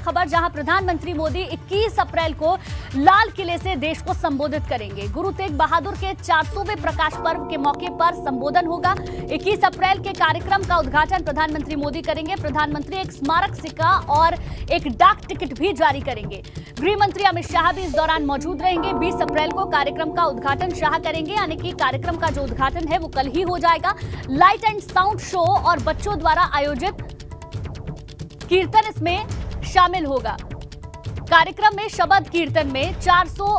खबर, जहां प्रधानमंत्री मोदी 21 अप्रैल को लाल किले से देश को संबोधित करेंगे। गुरु तेग बहादुर के 400वें प्रकाश पर्व के मौके पर संबोधन होगा। 21 अप्रैल के कार्यक्रम का उद्घाटन प्रधानमंत्री मोदी करेंगे। प्रधानमंत्री एक स्मारक सिक्का और एक डाक टिकट भी जारी करेंगे। गृह मंत्री अमित शाह भी इस दौरान मौजूद रहेंगे। 20 अप्रैल को कार्यक्रम का उद्घाटन शाह करेंगे, यानी कि कार्यक्रम का जो उद्घाटन है वो कल ही हो जाएगा। लाइट एंड साउंड शो और बच्चों द्वारा आयोजित कीर्तन इसमें शामिल होगा। कार्यक्रम में शबद कीर्तन में 400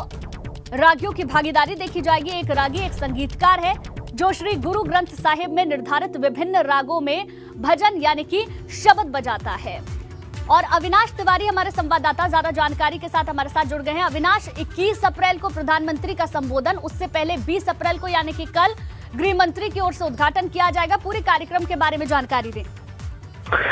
रागियों की भागीदारी देखी जाएगी। एक रागी एक संगीतकार है जो श्री गुरु ग्रंथ साहिब में निर्धारित विभिन्न रागों में भजन यानी कि शबद बजाता है। और अविनाश तिवारी हमारे संवाददाता ज्यादा जानकारी के साथ हमारे साथ जुड़ गए हैं। अविनाश, 21 अप्रैल को प्रधानमंत्री का संबोधन, उससे पहले 20 अप्रैल को यानी कि कल गृह मंत्री की ओर से उद्घाटन किया जाएगा। पूरे कार्यक्रम के बारे में जानकारी दें।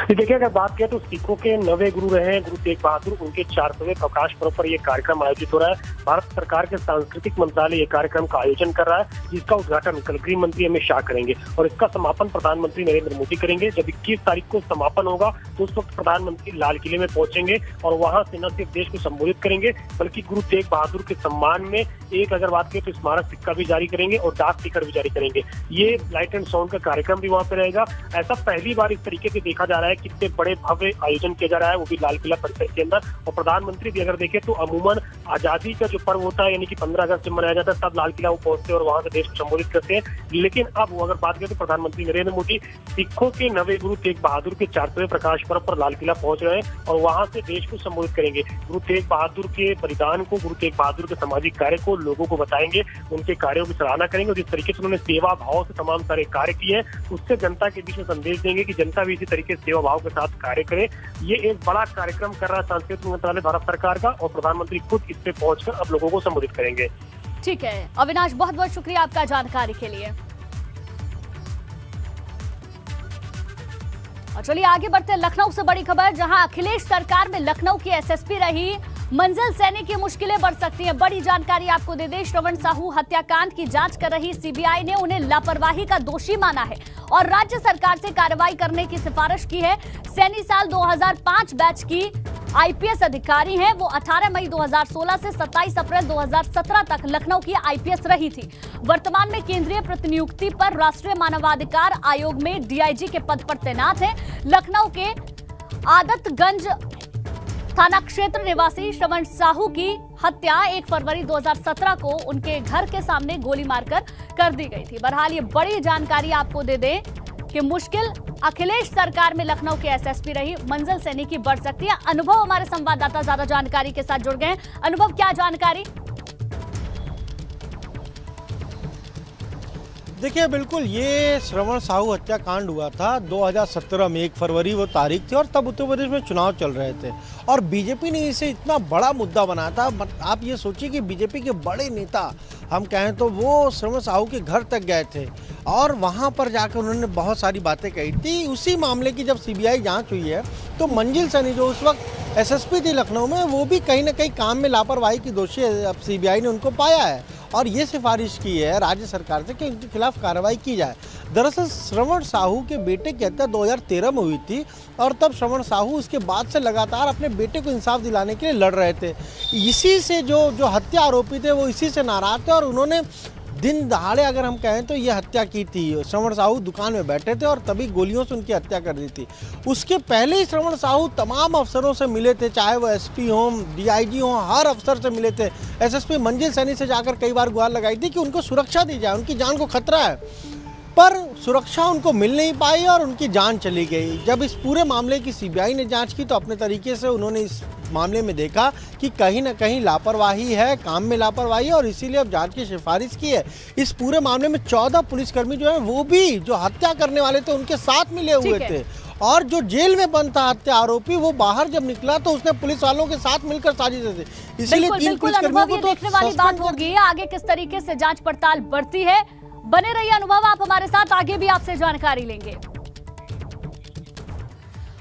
देखिए, अगर बात करें तो सिखों के नवे गुरु रहे हैं गुरु तेग बहादुर, उनके 400वें प्रकाश पर्व पर यह कार्यक्रम आयोजित हो रहा है। भारत सरकार के सांस्कृतिक मंत्रालय ये कार्यक्रम का आयोजन कर रहा है, जिसका उद्घाटन कल गृह मंत्री अमित शाह करेंगे और इसका समापन प्रधानमंत्री नरेंद्र मोदी करेंगे। जब 21 तारीख को समापन होगा तो उस वक्त प्रधानमंत्री लाल किले में पहुंचेंगे और वहां से न सिर्फ देश को संबोधित करेंगे बल्कि गुरु तेग बहादुर के सम्मान में एक अगर बात करें तो स्मारक सिक्का भी जारी करेंगे और डाक टिकट भी जारी करेंगे। ये लाइट एंड साउंड का कार्यक्रम भी वहां पे रहेगा। ऐसा पहली बार इस तरीके से देखा जा रहा है, कितने बड़े भव्य आयोजन किया जा रहा है, वो भी लाल किला परिसर के अंदर। और प्रधानमंत्री भी अगर देखें तो अमूमन आजादी का जो पर्व होता है यानी कि 15 अगस्त जब मनाया जाता है तब लाल किला वो पहुंचते हैं और वहां से देश को संबोधित करते हैं। लेकिन अब वो अगर बात करें तो प्रधानमंत्री नरेंद्र मोदी सिखों के नवे गुरु तेग बहादुर के 400वें प्रकाश पर्व पर लाल किला पहुंच रहे हैं और वहां से देश को संबोधित करेंगे। गुरु तेग बहादुर के बलिदान को, गुरु तेग बहादुर के सामाजिक कार्य को लोगों को बताएंगे, उनके कार्यों की सराहना करेंगे और जिस तरीके से उन्होंने सेवा भाव से तमाम सारे कार्य किए हैं उससे जनता के बीच में संदेश देंगे कि जनता भी इसी तरीके से सेवा भाव के साथ कार्य करे। ये एक बड़ा कार्यक्रम कर रहा है सांस्कृतिक मंत्रालय भारत सरकार का और प्रधानमंत्री खुद इस पे पहुंचकर अब लोगों को संबोधित करेंगे। ठीक है अविनाश, बहुत बहुत शुक्रिया आपका जानकारी के लिए। और चलिए आगे बढ़ते हैं लखनऊ से बड़ी खबर, जहां अखिलेश सरकार में लखनऊ की एसएसपी रही मंजिल सैनी की मुश्किलें बढ़ सकती हैं। बड़ी जानकारी आपको दे दें, श्रवण साहू हत्याकांड की जांच कर रही सीबीआई ने उन्हें लापरवाही का दोषी माना है और राज्य सरकार से कार्रवाई करने की सिफारिश की है। सैनी साल 2005 बैच की आईपीएस अधिकारी हैं। वो 18 मई 2016 से 27 अप्रैल 2017 तक लखनऊ की आईपीएस रही थी। वर्तमान में केंद्रीय प्रतिनियुक्ति पर राष्ट्रीय मानवाधिकार आयोग में डीआईजी के पद पर तैनात हैं। लखनऊ के आदतगंज थाना क्षेत्र निवासी श्रवण साहू की हत्या 1 फरवरी 2017 को उनके घर के सामने गोली मारकर कर दी गई थी। बहरहाल ये बड़ी जानकारी आपको दे दें कि मुश्किल अखिलेश सरकार में लखनऊ के एसएसपी रही मंजिल सैनी की बढ़ सकती है। अनुभव हमारे संवाददाता ज्यादा जानकारी के साथ जुड़ गए। अनुभव, क्या जानकारी? देखिए, बिल्कुल ये श्रवण साहू हत्याकांड हुआ था 2017 में, 1 फरवरी वो तारीख थी और तब उत्तर प्रदेश में चुनाव चल रहे थे और बीजेपी ने इसे इतना बड़ा मुद्दा बनाया था। आप ये सोचिए कि बीजेपी के बड़े नेता हम कहें तो वो श्रवण साहू के घर तक गए थे और वहाँ पर जाकर उन्होंने बहुत सारी बातें कही थी। उसी मामले की जब सीबीआई जांच हुई है तो मंजिल सैनी जो उस वक्त एसएसपी थी लखनऊ में, वो भी कहीं ना कहीं काम में लापरवाही की दोषी अब सीबीआई ने उनको पाया है और ये सिफारिश की है राज्य सरकार से कि उनके खिलाफ कार्रवाई की जाए। दरअसल श्रवण साहू के बेटे की हत्या 2013 में हुई थी और तब श्रवण साहू उसके बाद से लगातार अपने बेटे को इंसाफ दिलाने के लिए लड़ रहे थे। इसी से जो हत्या आरोपी थे वो इसी से नाराज थे और उन्होंने दिन दहाड़े अगर हम कहें तो ये हत्या की थी। श्रवण साहू दुकान में बैठे थे और तभी गोलियों से उनकी हत्या कर दी थी। उसके पहले ही श्रवण साहू तमाम अफसरों से मिले थे, चाहे वो एसपी हों, डीआईजी हों, हर अफसर से मिले थे। एसएसपी मंजिल सैनी से जाकर कई बार गुहार लगाई थी कि उनको सुरक्षा दी जाए, उनकी जान को खतरा है, पर सुरक्षा उनको मिल नहीं पाई और उनकी जान चली गई। जब इस पूरे मामले की सीबीआई ने जांच की तो अपने तरीके से उन्होंने इस मामले में देखा कि कहीं ना कहीं लापरवाही है, काम में लापरवाही है और इसीलिए अब जांच की सिफारिश की है। इस पूरे मामले में 14 पुलिसकर्मी जो है वो भी जो हत्या करने वाले थे उनके साथ मिले हुए थे और जो जेल में बंद था हत्या आरोपी वो बाहर जब निकला तो उसने पुलिस वालों के साथ मिलकर साजिश की। इसीलिए 3 पुलिसकर्मियों को देखने वाली बात होगी आगे किस तरीके से जांच पड़ताल बढ़ती है। बने रहिए अनुभव, आप हमारे साथ, आगे भी आपसे जानकारी लेंगे।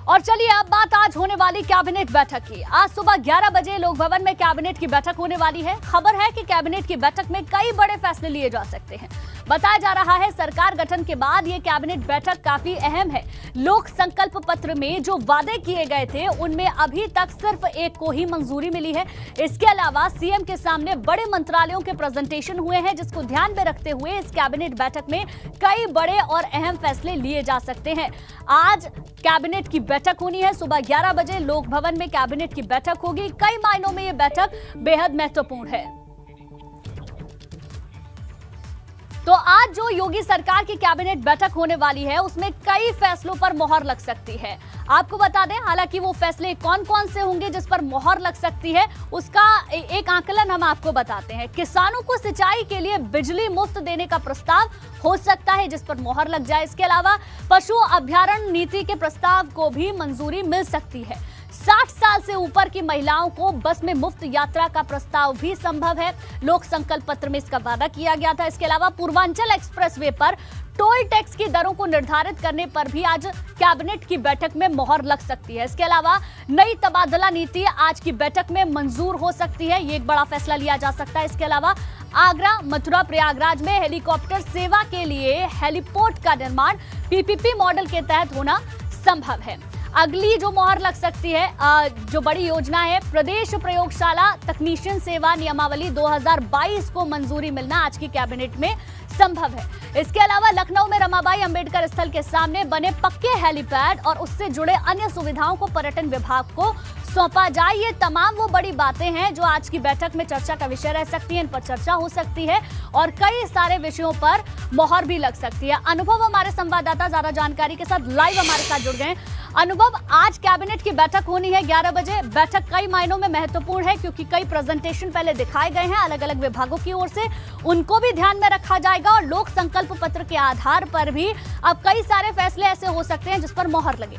और चलिए अब बात आज होने वाली कैबिनेट बैठक की। आज सुबह 11 बजे लोक भवन में कैबिनेट की बैठक होने वाली है। खबर है कि कैबिनेट की बैठक में कई बड़े फैसले लिए जा सकते हैं। बताया जा रहा है सरकार गठन के बाद ये कैबिनेट बैठक काफी अहम है। लोक संकल्प पत्र में जो वादे किए गए थे उनमें अभी तक सिर्फ एक को ही मंजूरी मिली है। इसके अलावा सीएम के सामने बड़े मंत्रालयों के प्रेजेंटेशन हुए हैं, जिसको ध्यान में रखते हुए इस कैबिनेट बैठक में कई बड़े और अहम फैसले लिए जा सकते हैं। आज कैबिनेट की बैठक होनी है, सुबह 11 बजे लोक भवन में कैबिनेट की बैठक होगी। कई मायनों में यह बैठक बेहद महत्वपूर्ण है। तो आज जो योगी सरकार की कैबिनेट बैठक होने वाली है उसमें कई फैसलों पर मोहर लग सकती है। आपको बता दें, हालांकि वो फैसले कौन कौन से होंगे जिस पर मोहर लग सकती है उसका एक आंकलन हम आपको बताते हैं। किसानों को सिंचाई के लिए बिजली मुफ्त देने का प्रस्ताव हो सकता है जिस पर मोहर लग जाए। इसके अलावा पशु अभयारण्य नीति के प्रस्ताव को भी मंजूरी मिल सकती है। 60 साल से ऊपर की महिलाओं को बस में मुफ्त यात्रा का प्रस्ताव भी संभव है। लोक संकल्प पत्र में इसका वादा किया गया था। इसके अलावा पूर्वांचल एक्सप्रेसवे पर टोल टैक्स की दरों को निर्धारित करने पर भी आज कैबिनेट की बैठक में मोहर लग सकती है। इसके अलावा नई तबादला नीति आज की बैठक में मंजूर हो सकती है, ये एक बड़ा फैसला लिया जा सकता है। इसके अलावा आगरा, मथुरा, प्रयागराज में हेलीकॉप्टर सेवा के लिए हेलीपोर्ट का निर्माण पीपीपी मॉडल के तहत होना संभव है। अगली जो मोहर लग सकती है, जो बड़ी योजना है, प्रदेश प्रयोगशाला तकनीशियन सेवा नियमावली 2022 को मंजूरी मिलना आज की कैबिनेट में संभव है। इसके अलावा लखनऊ में रमाबाई अंबेडकर स्थल के सामने बने पक्के हेलीपैड और उससे जुड़े अन्य सुविधाओं को पर्यटन विभाग को सौंपा जाए। ये तमाम वो बड़ी बातें हैं जो आज की बैठक में चर्चा का विषय रह सकती है, इन पर चर्चा हो सकती है और कई सारे विषयों पर मोहर भी लग सकती है। अनुभव हमारे संवाददाता ज्यादा जानकारी के साथ लाइव हमारे साथ जुड़ गए। अनुभव, आज कैबिनेट की बैठक होनी है 11 बजे। बैठक कई मायनों में महत्वपूर्ण है क्योंकि कई प्रेजेंटेशन पहले दिखाए गए हैं अलग अलग विभागों की ओर से, उनको भी ध्यान में रखा जाएगा और लोक संकल्प पत्र के आधार पर भी अब कई सारे फैसले ऐसे हो सकते हैं जिस पर मोहर लगे।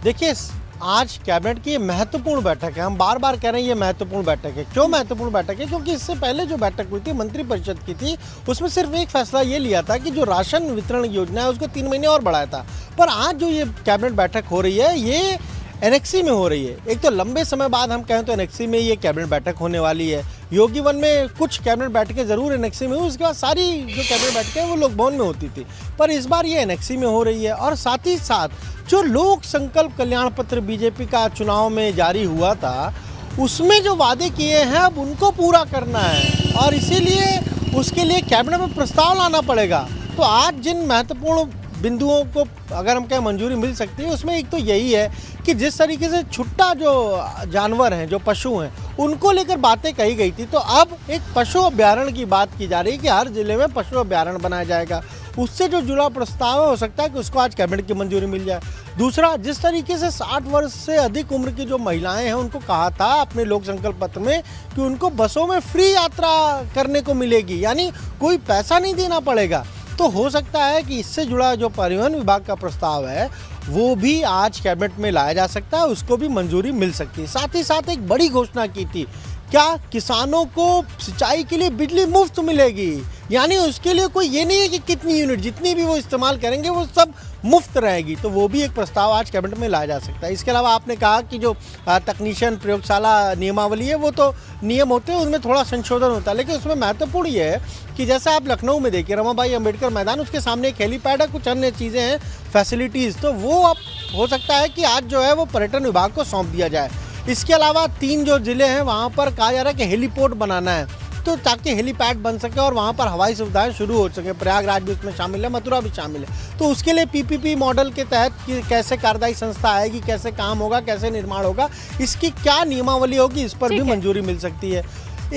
देखिए, आज कैबिनेट की महत्वपूर्ण बैठक है। हम बार बार कह रहे हैं ये महत्वपूर्ण बैठक है। क्यों महत्वपूर्ण बैठक है? क्योंकि इससे पहले जो बैठक हुई थी मंत्रिपरिषद की थी, उसमें सिर्फ एक फैसला ये लिया था कि जो राशन वितरण योजना है उसको 3 महीने और बढ़ाया था। पर आज जो ये कैबिनेट बैठक हो रही है ये एनेक्सी में हो रही है। एक तो लंबे समय बाद हम कहें तो एनेक्सी में ये कैबिनेट बैठक होने वाली है। योगी वन में कुछ कैबिनेट बैठकें जरूर एनेक्सी में हुई, उसके बाद सारी जो कैबिनेट बैठकें वो लोक भवन में होती थी, पर इस बार ये एनेक्सी में हो रही है। और साथ ही साथ जो लोक संकल्प कल्याण पत्र बीजेपी का चुनाव में जारी हुआ था उसमें जो वादे किए हैं अब उनको पूरा करना है और इसीलिए उसके लिए कैबिनेट में प्रस्ताव लाना पड़ेगा। तो आज जिन महत्वपूर्ण बिंदुओं को अगर हम कहें मंजूरी मिल सकती है उसमें एक तो यही है कि जिस तरीके से छुट्टा जो जानवर हैं, जो पशु हैं, उनको लेकर बातें कही गई थी, तो अब एक पशु अभ्यारण्य की बात की जा रही है कि हर जिले में पशु अभ्यारण्य बनाया जाएगा। उससे जो जुड़ा प्रस्ताव है हो सकता है कि उसको आज कैबिनेट की मंजूरी मिल जाए। दूसरा, जिस तरीके से 60 वर्ष से अधिक उम्र की जो महिलाएं हैं उनको कहा था अपने लोक संकल्प पत्र में कि उनको बसों में फ्री यात्रा करने को मिलेगी, यानी कोई पैसा नहीं देना पड़ेगा। तो हो सकता है कि इससे जुड़ा जो परिवहन विभाग का प्रस्ताव है वो भी आज कैबिनेट में लाया जा सकता है, उसको भी मंजूरी मिल सकती है। साथ ही साथ एक बड़ी घोषणा की थी, क्या किसानों को सिंचाई के लिए बिजली मुफ्त मिलेगी, यानी उसके लिए कोई ये नहीं है कि कितनी यूनिट, जितनी भी वो इस्तेमाल करेंगे वो सब मुफ्त रहेगी। तो वो भी एक प्रस्ताव आज कैबिनेट में लाया जा सकता है। इसके अलावा आपने कहा कि जो तकनीशियन प्रयोगशाला नियमावली है वो तो नियम होते हैं, उनमें थोड़ा संशोधन होता है, लेकिन उसमें महत्वपूर्ण ये है कि जैसे आप लखनऊ में देखिए रमाबाई अंबेडकर मैदान, उसके सामने एक हेलीपैड है, कुछ अन्य चीज़ें हैं, फैसिलिटीज़, तो वो अब हो सकता है कि आज जो है वो पर्यटन विभाग को सौंप दिया जाए। इसके अलावा 3 जो ज़िले हैं वहाँ पर कहा जा रहा है कि हेलीपोर्ट बनाना है, तो ताकि हेलीपैड बन सके और वहाँ पर हवाई सुविधाएं शुरू हो सके। प्रयागराज भी उसमें शामिल है, मथुरा भी शामिल है। तो उसके लिए पीपीपी मॉडल के तहत कि कैसे कार्यदायी संस्था आएगी, कैसे काम होगा, कैसे निर्माण होगा, इसकी क्या नियमावली होगी, इस पर भी मंजूरी मिल सकती है।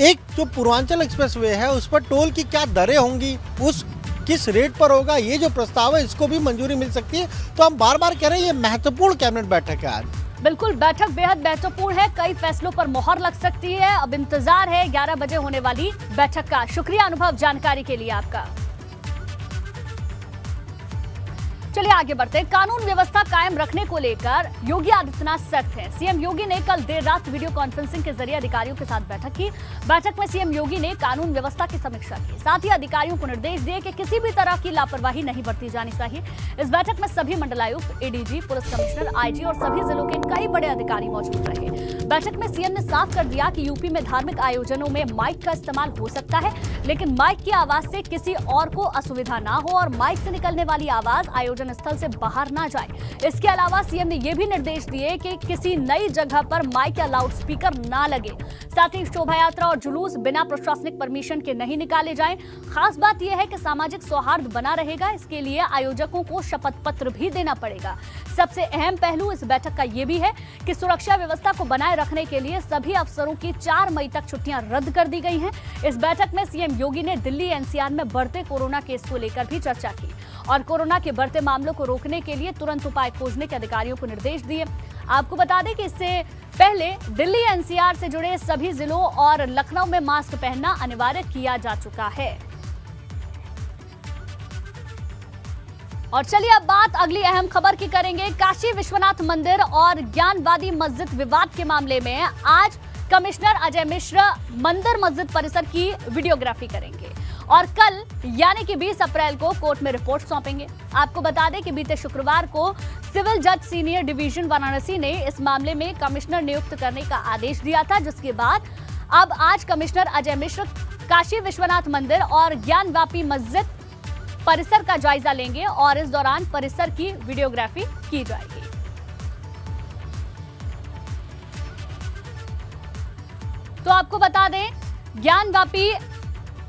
एक जो पूर्वांचल एक्सप्रेसवे है उस पर टोल की क्या दरें होंगी, उस किस रेट पर होगा, ये जो प्रस्ताव है इसको भी मंजूरी मिल सकती है। तो हम बार बार कह रहे हैं ये महत्वपूर्ण कैबिनेट बैठक है आज। बिल्कुल, बैठक बेहद महत्वपूर्ण है, कई फैसलों पर मोहर लग सकती है। अब इंतजार है 11 बजे होने वाली बैठक का। शुक्रिया अनुभव जानकारी के लिए आपका। चलिए आगे बढ़ते हैं। कानून व्यवस्था कायम रखने को लेकर योगी आदित्यनाथ सख्त हैं। सीएम योगी ने कल देर रात वीडियो कॉन्फ्रेंसिंग के जरिए अधिकारियों के साथ बैठक की। बैठक में सीएम योगी ने कानून व्यवस्था की समीक्षा की, साथ ही अधिकारियों को निर्देश दिए कि किसी भी तरह की लापरवाही नहीं बरती जानी चाहिए। इस बैठक में सभी मंडलायुक्त, एडीजी, पुलिस कमिश्नर, आईजी और सभी जिलों के कई बड़े अधिकारी मौजूद रहे। बैठक में सीएम ने साफ कर दिया कि यूपी में धार्मिक आयोजनों में माइक का इस्तेमाल हो सकता है, लेकिन माइक की आवाज से किसी और को असुविधा ना हो और माइक से निकलने वाली आवाज आयोजन स्थल से बाहर ना जाए। इसके अलावा सीएम ने यह भी निर्देश दिए कि किसी नई जगह पर माइक या लाउडस्पीकर ना लगे। साथ ही शोभा यात्रा और जुलूस बिना प्रशासनिक परमिशन के नहीं निकाले जाएं। खास बात यह है कि सामाजिक सौहार्द बना रहेगा, इसके लिए आयोजकों को शपथ पत्र भी देना पड़ेगा। सबसे अहम पहलू इस बैठक का यह भी है कि सुरक्षा व्यवस्था को बनाए रखने के लिए सभी अफसरों की 4 मई तक छुट्टियां रद्द कर दी गई हैं। इस बैठक में सीएम योगी ने दिल्ली एनसीआर में बढ़ते कोरोना केस को लेकर भी चर्चा की और कोरोना के बढ़ते मामलों को रोकने के लिए तुरंत उपाय खोजने के अधिकारियों को निर्देश दिए। आपको बता दें कि इससे पहले दिल्ली एनसीआर से जुड़े सभी जिलों और लखनऊ में मास्क पहनना अनिवार्य किया जा चुका है। और चलिए अब बात अगली अहम खबर की करेंगे। काशी विश्वनाथ मंदिर और ज्ञानवादी मस्जिद विवाद के मामले में आज कमिश्नर अजय मिश्र मंदिर मस्जिद परिसर की वीडियोग्राफी करेंगे और कल यानी कि 20 अप्रैल को कोर्ट में रिपोर्ट सौंपेंगे। आपको बता दें कि बीते शुक्रवार को सिविल जज सीनियर डिवीजन वाराणसी ने इस मामले में कमिश्नर नियुक्त करने का आदेश दिया था, जिसके बाद अब आज कमिश्नर अजय मिश्र काशी विश्वनाथ मंदिर और ज्ञानवापी मस्जिद परिसर का जायजा लेंगे और इस दौरान परिसर की वीडियोग्राफी की जाएगी। तो आपको बता दें ज्ञानवापी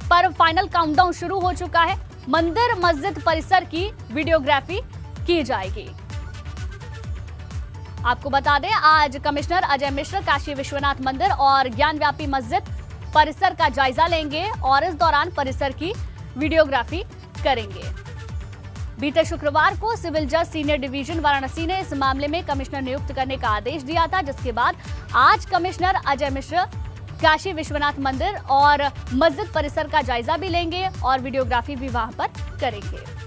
पर फाइनल काउंटडाउन शुरू हो चुका है। मंदिर मस्जिद परिसर की वीडियोग्राफी की जाएगी। आपको बता दें आज कमिश्नर अजय मिश्र काशी विश्वनाथ मंदिर और ज्ञानवापी मस्जिद परिसर का जायजा लेंगे और इस दौरान परिसर की वीडियोग्राफी करेंगे। बीते शुक्रवार को सिविल जज सीनियर डिवीजन वाराणसी ने इस मामले में कमिश्नर नियुक्त करने का आदेश दिया था, जिसके बाद आज कमिश्नर अजय मिश्र काशी विश्वनाथ मंदिर और मस्जिद परिसर का जायजा भी लेंगे और वीडियोग्राफी भी वहां पर करेंगे।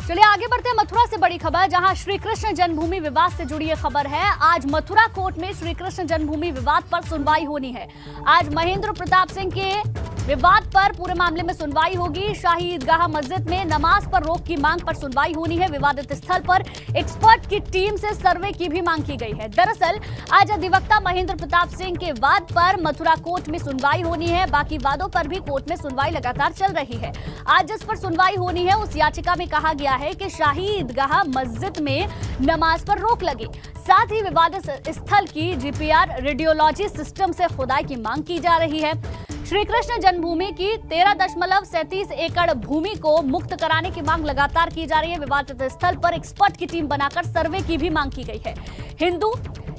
चलिए आगे बढ़ते हैं मथुरा से बड़ी खबर, जहां श्री कृष्ण जन्मभूमि विवाद से जुड़ी यह खबर है। आज मथुरा कोर्ट में श्री कृष्ण जन्मभूमि विवाद पर सुनवाई होनी है। आज महेंद्र प्रताप सिंह के विवाद पर पूरे मामले में सुनवाई होगी। शाही ईदगाह मस्जिद में नमाज पर रोक की मांग पर सुनवाई होनी है। विवादित स्थल पर एक्सपर्ट की टीम से सर्वे की भी मांग की गई है। दरअसल आज अधिवक्ता महेंद्र प्रताप सिंह के वाद पर मथुरा कोर्ट में सुनवाई होनी है। बाकी वादों पर भी कोर्ट में सुनवाई लगातार चल रही है। आज जिस पर सुनवाई होनी है उस याचिका में कहा गया है कि शाही ईदगाह मस्जिद में नमाज पर रोक लगे। साथ ही विवादित स्थल की जीपीआर रेडियोलॉजी सिस्टम से खुदाई की मांग की जा रही है। श्री कृष्ण जन्मभूमि की 13.37 एकड़ भूमि को मुक्त कराने की मांग लगातार की जा रही है। विवादित स्थल पर एक्सपर्ट की टीम बनाकर सर्वे की भी मांग की गई है। हिंदू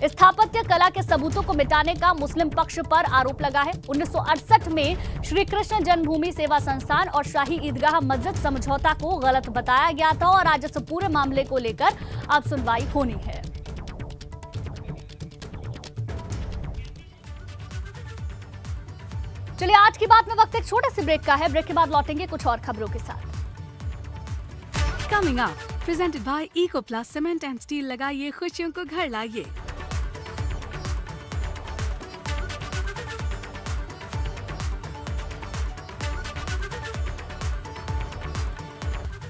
स्थापत्य कला के सबूतों को मिटाने का मुस्लिम पक्ष पर आरोप लगा है। 1968 में श्री कृष्ण जन्मभूमि सेवा संस्थान और शाही ईदगाह मस्जिद समझौता को गलत बताया गया था और आज इस पूरे मामले को लेकर अब सुनवाई होनी है। चलिए आज की बात में वक्त एक छोटे से ब्रेक का है। ब्रेक के बाद लौटेंगे कुछ और खबरों के साथ। Coming up, presented by Eco Plus Cement and Steel, लगाइए खुशियों को घर लाइए।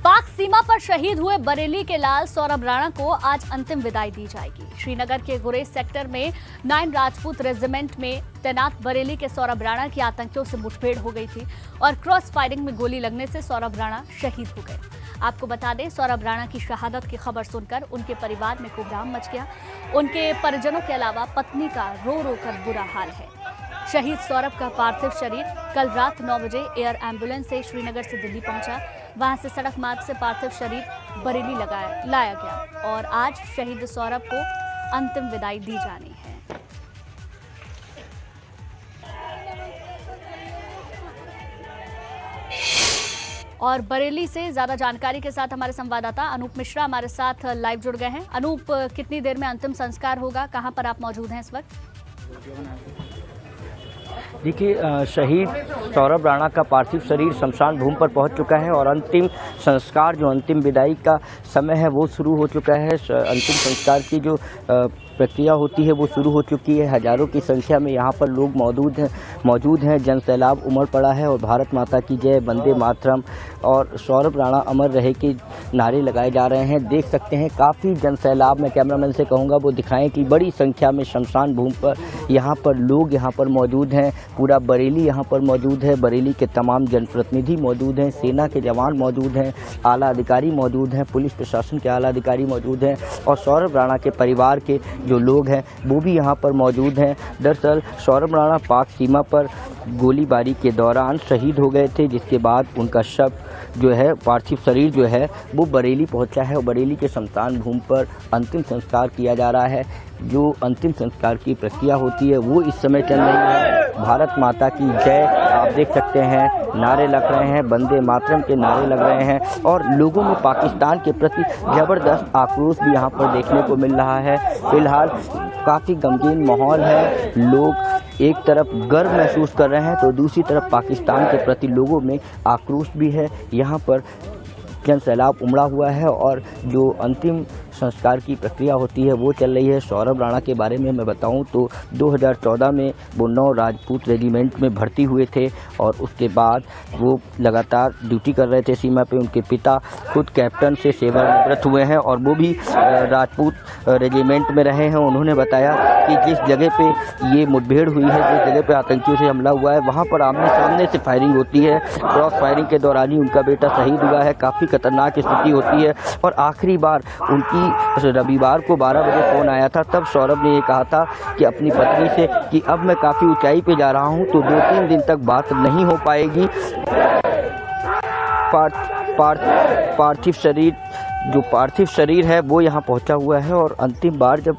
पाक सीमा पर शहीद हुए बरेली के लाल सौरभ राणा को आज अंतिम विदाई दी जाएगी। श्रीनगर के गुरेज सेक्टर में 9 राजपूत रेजिमेंट में तैनात बरेली के सौरभ राणा की आतंकियों से मुठभेड़ हो गई थी और क्रॉस फायरिंग में गोली लगने से सौरभ राणा शहीद हो गए। आपको बता दें सौरभ राणा की शहादत की खबर सुनकर उनके परिवार में कोहराम मच गया। उनके परिजनों के अलावा पत्नी का रो रो कर बुरा हाल है। शहीद सौरभ का पार्थिव शरीर कल रात 9 बजे एयर एम्बुलेंस से श्रीनगर से दिल्ली पहुंचा। वहां से सड़क मार्ग से पार्थिव शरीर बरेली लाया गया और आज शहीद सौरभ को अंतिम विदाई दी जानी है। और बरेली से ज्यादा जानकारी के साथ हमारे संवाददाता अनूप मिश्रा हमारे साथ लाइव जुड़ गए हैं। अनूप, कितनी देर में अंतिम संस्कार होगा? कहां पर आप मौजूद हैं इस वक्त? देखिए, शहीद सौरभ राणा का पार्थिव शरीर शमशान भूमि पर पहुंच चुका है और अंतिम संस्कार जो अंतिम विदाई का समय है वो शुरू हो चुका है। अंतिम संस्कार की जो प्रक्रिया होती है वो शुरू हो चुकी है। हज़ारों की संख्या में यहाँ पर लोग मौजूद हैं। जन सैलाब उमड़ पड़ा है और भारत माता की जय, वंदे मातरम और सौरभ राणा अमर रहे के नारे लगाए जा रहे हैं। देख सकते हैं काफ़ी जन सैलाब। मैं कैमरामैन से कहूँगा वो दिखाएं कि बड़ी संख्या में शमशान भूमि पर यहाँ पर लोग यहाँ पर मौजूद हैं। पूरा बरेली यहाँ पर मौजूद है। बरेली के तमाम जनप्रतिनिधि मौजूद हैं, सेना के जवान मौजूद हैं, आला अधिकारी मौजूद हैं, पुलिस प्रशासन के आला अधिकारी मौजूद हैं और सौरभ राणा के परिवार के जो लोग हैं वो भी यहाँ पर मौजूद हैं। दरअसल सौरभ राणा पाक सीमा पर गोलीबारी के दौरान शहीद हो गए थे, जिसके बाद उनका शव जो है, पार्थिव शरीर जो है वो बरेली पहुंचा है और बरेली के शमशान भूमि पर अंतिम संस्कार किया जा रहा है। जो अंतिम संस्कार की प्रक्रिया होती है वो इस समय चल रही है। भारत माता की जय आप देख सकते हैं, नारे लग रहे हैं, वंदे मातरम के नारे लग रहे हैं और लोगों में पाकिस्तान के प्रति ज़बरदस्त आक्रोश भी यहाँ पर देखने को मिल रहा है। फिलहाल काफ़ी गमगीन माहौल है। लोग एक तरफ गर्व महसूस कर रहे हैं तो दूसरी तरफ पाकिस्तान के प्रति लोगों में आक्रोश भी है। यहाँ पर जन सैलाब उमड़ा हुआ है और जो अंतिम संस्कार की प्रक्रिया होती है वो चल रही है। सौरभ राणा के बारे में मैं बताऊं तो 2014 में वो 9 राजपूत रेजिमेंट में भर्ती हुए थे और उसके बाद वो लगातार ड्यूटी कर रहे थे सीमा पे। उनके पिता खुद कैप्टन से सेवानिवृत्त हुए हैं और वो भी राजपूत रेजिमेंट में रहे हैं। उन्होंने बताया कि जिस जगह पे ये मुठभेड़ हुई है, जिस जगह पे आतंकियों से हमला हुआ है, वहाँ पर आमने सामने से फायरिंग होती है। क्रॉस फायरिंग के दौरान ही उनका बेटा शहीद हुआ है। काफ़ी खतरनाक स्थिति होती है और आखिरी बार उनकी रविवार को 12 बजे फ़ोन आया था। तब सौरभ ने ये कहा था कि अपनी पत्नी से कि अब मैं काफ़ी ऊंचाई पे जा रहा हूं तो 2-3 दिन तक बात नहीं हो पाएगी। पार्थिव शरीर है वो यहाँ पहुँचा हुआ है और अंतिम बार जब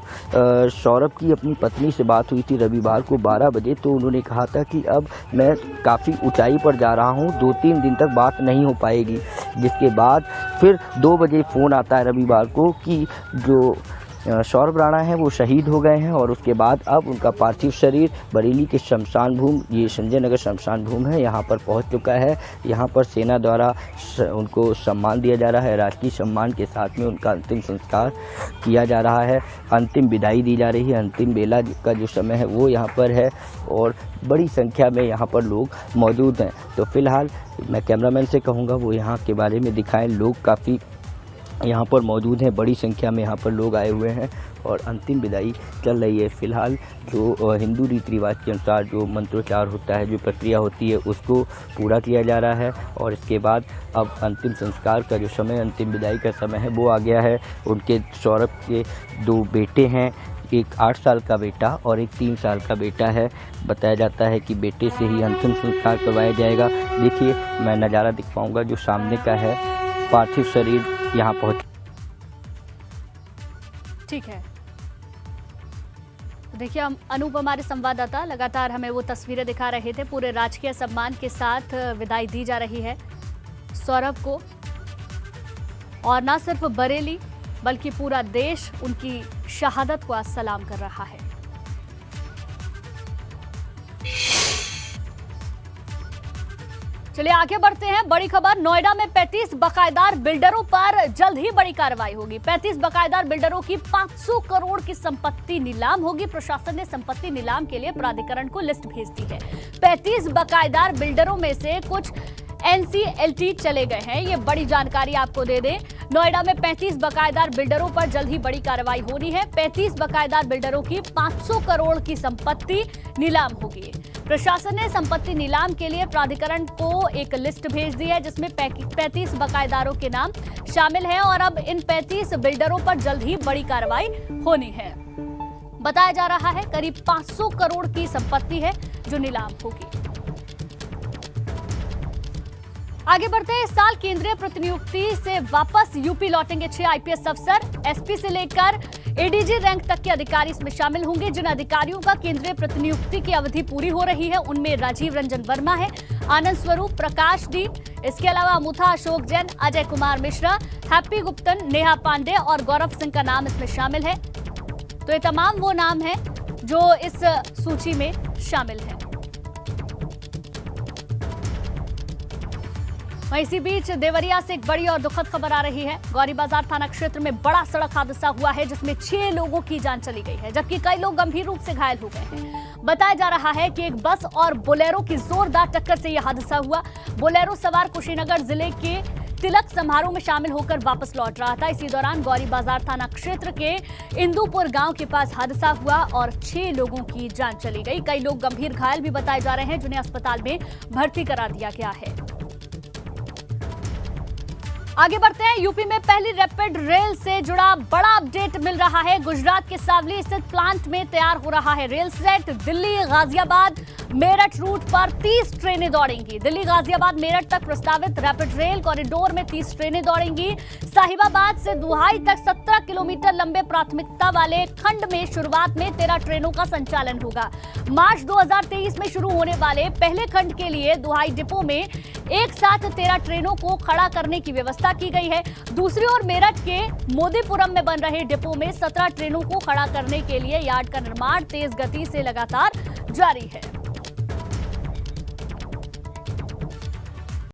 सौरभ की अपनी पत्नी से बात हुई थी रविवार को 12 बजे तो उन्होंने कहा था कि अब मैं काफ़ी ऊंचाई पर जा रहा हूँ, 2-3 दिन तक बात नहीं हो पाएगी। जिसके बाद फिर 2 बजे फ़ोन आता है रविवार को कि जो सौरभ राणा हैं वो शहीद हो गए हैं और उसके बाद अब उनका पार्थिव शरीर बरेली के शमशान भूमि, ये संजय नगर शमशान भूमि है, यहाँ पर पहुँच चुका है। यहाँ पर सेना द्वारा उनको सम्मान दिया जा रहा है। राजकीय सम्मान के साथ में उनका अंतिम संस्कार किया जा रहा है। अंतिम विदाई दी जा रही है। अंतिम बेला का जो समय है वो यहाँ पर है और बड़ी संख्या में यहाँ पर लोग मौजूद हैं। तो फिलहाल मैं कैमरामैन से कहूँगा वो यहाँ के बारे में दिखाएँ। लोग काफ़ी यहाँ पर मौजूद हैं, बड़ी संख्या में यहाँ पर लोग आए हुए हैं और अंतिम विदाई चल रही है। फ़िलहाल जो हिंदू रीति रिवाज के अनुसार जो मंत्रोच्चार होता है, जो प्रक्रिया होती है, उसको पूरा किया जा रहा है और इसके बाद अब अंतिम संस्कार का जो समय, अंतिम विदाई का समय है वो आ गया है। उनके सौरभ के 2 बेटे हैं, एक 8 साल का बेटा और एक 3 साल का बेटा है। बताया जाता है कि बेटे से ही अंतिम संस्कार करवाया जाएगा। देखिए मैं नज़ारा दिखवाऊँगा जो सामने का है। पार्थिव शरीर यहाँ पहुँच। ठीक है, देखिए हम अनूप हमारे संवाददाता लगातार हमें वो तस्वीरें दिखा रहे थे। पूरे राजकीय सम्मान के साथ विदाई दी जा रही है सौरभ को और न सिर्फ बरेली बल्कि पूरा देश उनकी शहादत को आज सलाम कर रहा है। चलिए आगे बढ़ते हैं। बड़ी खबर, नोएडा में 35 बकायेदार बिल्डरों पर जल्द ही बड़ी कार्रवाई होगी। 35 बकायेदार बिल्डरों की 500 करोड़ की संपत्ति नीलाम होगी। प्रशासन ने संपत्ति नीलाम के लिए प्राधिकरण को लिस्ट भेज दी है। 35 बकायेदार बिल्डरों में से कुछ NCLT चले गए हैं। ये बड़ी जानकारी आपको दे दें। नोएडा में 35 बकायेदार बिल्डरों पर जल्द ही बड़ी कार्रवाई हो रही है। 35 बकायेदार बिल्डरों की 500 करोड़ की संपत्ति नीलाम होगी। प्रशासन ने संपत्ति नीलाम के लिए प्राधिकरण को एक लिस्ट भेज दी है जिसमें 35 बकायेदारों के नाम शामिल हैं और अब इन 35 बिल्डरों पर जल्द ही बड़ी कार्रवाई होनी है। बताया जा रहा है करीब 500 करोड़ की संपत्ति है जो नीलाम होगी। आगे बढ़ते हैं। इस साल केंद्रीय प्रतिनियुक्ति से वापस यूपी लौटेंगे 6 IPS अफसर। SP से लेकर ADG रैंक तक के अधिकारी इसमें शामिल होंगे। जिन अधिकारियों का केंद्रीय प्रतिनियुक्ति की अवधि पूरी हो रही है उनमें राजीव रंजन वर्मा है, आनंद स्वरूप, प्रकाश डी, इसके अलावा अमुथा अशोक जैन, अजय कुमार मिश्रा, हैप्पी गुप्तन, नेहा पांडे और गौरव सिंह का नाम इसमें शामिल है। तो ये तमाम वो नाम हैं जो इस सूची में शामिल है। वहीं इसी बीच देवरिया से एक बड़ी और दुखद खबर आ रही है। गौरी बाजार थाना क्षेत्र में बड़ा सड़क हादसा हुआ है जिसमें 6 लोगों की जान चली गई है, जबकि कई लोग गंभीर रूप से घायल हो गए हैं। बताया जा रहा है कि एक बस और बोलेरो की जोरदार टक्कर से यह हादसा हुआ। बोलेरो सवार कुशीनगर जिले के तिलक समारोह में शामिल होकर वापस लौट रहा था। इसी दौरान गौरी बाजार थाना क्षेत्र के इंदुपुर गांव के पास हादसा हुआ और 6 लोगों की जान चली गई। कई लोग गंभीर घायल भी बताए जा रहे हैं, जिन्हें अस्पताल में भर्ती करा दिया गया है। आगे बढ़ते हैं। यूपी में पहली रैपिड रेल से जुड़ा बड़ा अपडेट मिल रहा है। गुजरात के सावली स्थित प्लांट में तैयार हो रहा है rail set. Delhi Ghaziabad Meerut route पर 30 ट्रेनें दौड़ेंगी। दिल्ली गाजियाबाद मेरठ तक प्रस्तावित रैपिड रेल कॉरिडोर में 30 ट्रेनें दौड़ेंगी। साहिबाबाद से दुहाई तक 17 किलोमीटर लंबे प्राथमिकता वाले खंड में शुरुआत में 13 ट्रेनों का संचालन होगा। मार्च 2023 में शुरू होने वाले पहले खंड के लिए दुहाई डिपो में एक साथ 13 ट्रेनों को खड़ा करने की व्यवस्था की गई है। दूसरी ओर मेरठ के मोदीपुरम में बन रहे डिपो में 17 ट्रेनों को खड़ा करने के लिए यार्ड का निर्माण तेज गति से लगातार जारी है।